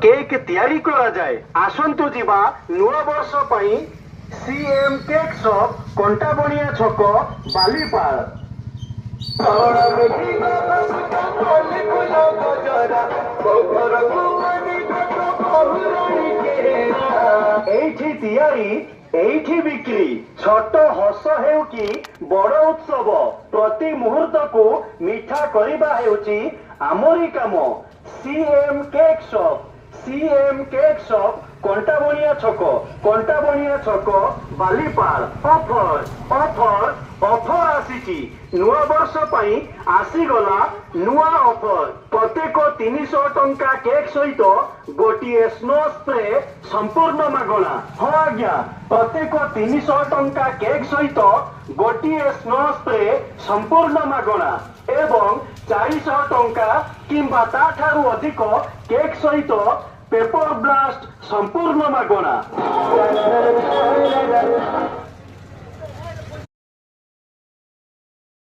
cake तैयारी करा जाए आसंतु जीवा नुआ वर्ष पई सीएम केक शॉप कंटा बणिया छक बालीपाल एठी तैयारी एठी बिक्री छोट हस हेउ कि बड़ उत्सव प्रति मुहूर्त को मिठा करिबा हेउची आमरी काम सीएम केक शॉप कंटाबणिया छक बालीपाल ऑफर आसीची नुआ वर्ष पई आसीगला नुआ ऑफर प्रत्येक 300 टंका केक सहित गोटिए स्नो स्प्रे संपूर्ण मागणा हाँ आज्ञा प्रत्येक 300 टंका केक सहित गोटिए स्नो स्प्रे संपूर्ण मागणा एवं 400 टंका किंबा ताठारु अधिक केक सहित पेपर ब्लास्ट संपूर्ण मागणा